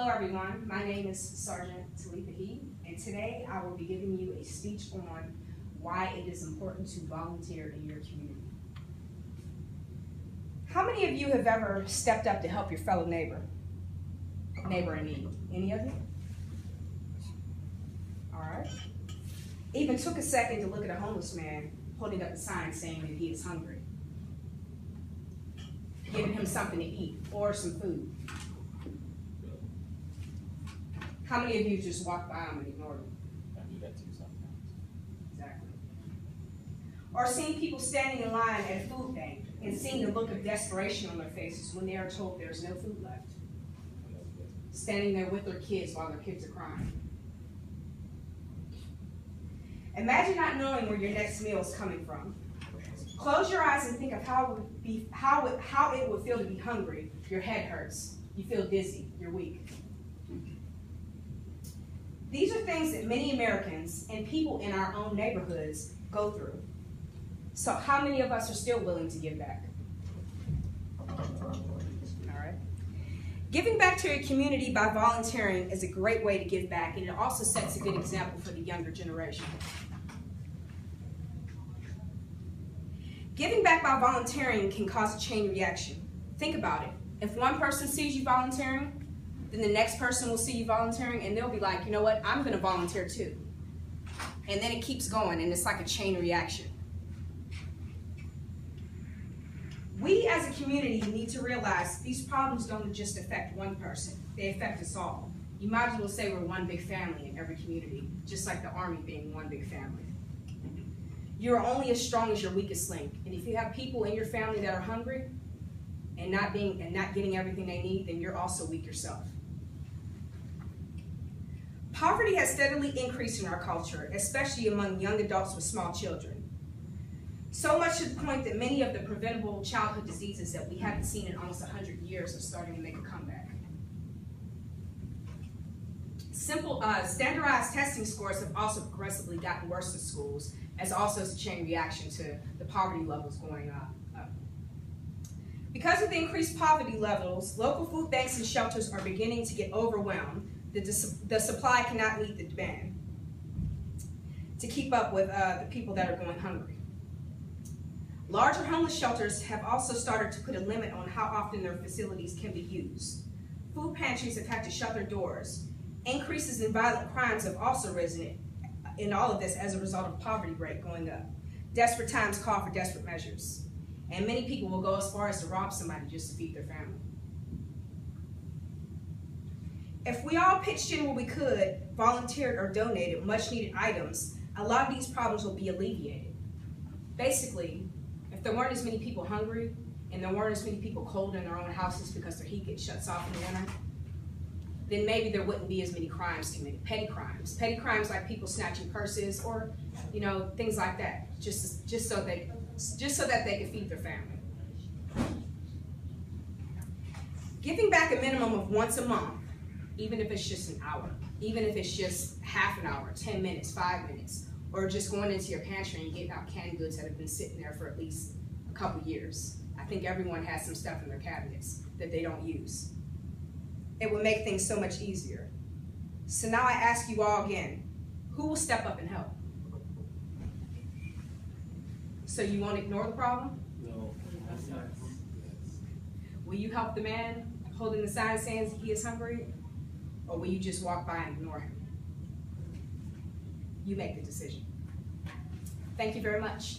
Hello everyone, my name is Sergeant Talitha Heath, and today I will be giving you a speech on why it is important to volunteer in your community. How many of you have ever stepped up to help your fellow neighbor in need? Any of you? All right. Even took a second to look at a homeless man holding up a sign saying that he is hungry. Giving him something to eat or some food. How many of you just walked by him and ignored him? I do that too sometimes. Exactly. Or seeing people standing in line at a food bank and seeing the look of desperation on their faces when they are told there's no food left. Standing there with their kids while their kids are crying. Imagine not knowing where your next meal is coming from. Close your eyes and think of how it would feel to be hungry. Your head hurts. You feel dizzy. You're weak. These are things that many Americans and people in our own neighborhoods go through. So how many of us are still willing to give back? All right. Giving back to your community by volunteering is a great way to give back, and it also sets a good example for the younger generation. Giving back by volunteering can cause a chain reaction. Think about it. If one person sees you volunteering, then the next person will see you volunteering and they'll be like, you know what, I'm gonna volunteer too. And then it keeps going and it's like a chain reaction. We as a community need to realize these problems don't just affect one person, they affect us all. You might as well say we're one big family in every community, just like the Army being one big family. You're only as strong as your weakest link. And if you have people in your family that are hungry and not getting everything they need, then you're also weak yourself. Poverty has steadily increased in our culture, especially among young adults with small children. So much to the point that many of the preventable childhood diseases that we haven't seen in almost 100 years are starting to make a comeback. Standardized testing scores have also progressively gotten worse in schools, as also as a chain reaction to the poverty levels going up. Because of the increased poverty levels, local food banks and shelters are beginning to get overwhelmed. The supply cannot meet the demand to keep up with the people that are going hungry. Larger homeless shelters have also started to put a limit on how often their facilities can be used. Food pantries have had to shut their doors. Increases in violent crimes have also risen in all of this as a result of poverty rate going up. Desperate times call for desperate measures. And many people will go as far as to rob somebody just to feed their family. If we all pitched in where we could, volunteered or donated much needed items, a lot of these problems will be alleviated. Basically, if there weren't as many people hungry and there weren't as many people cold in their own houses because their heat gets shut off in the winter, then maybe there wouldn't be as many crimes committed, petty crimes. Petty crimes like people snatching purses or, things like that, just so that they could feed their family. Giving back a minimum of once a month, even if it's just an hour, even if it's just half an hour, 10 minutes, 5 minutes, or just going into your pantry and getting out canned goods that have been sitting there for at least a couple years. I think everyone has some stuff in their cabinets that they don't use. It would make things so much easier. So now I ask you all again, who will step up and help? So you won't ignore the problem? No. Will you help the man holding the sign saying he is hungry? Or will you just walk by and ignore him? You make the decision. Thank you very much.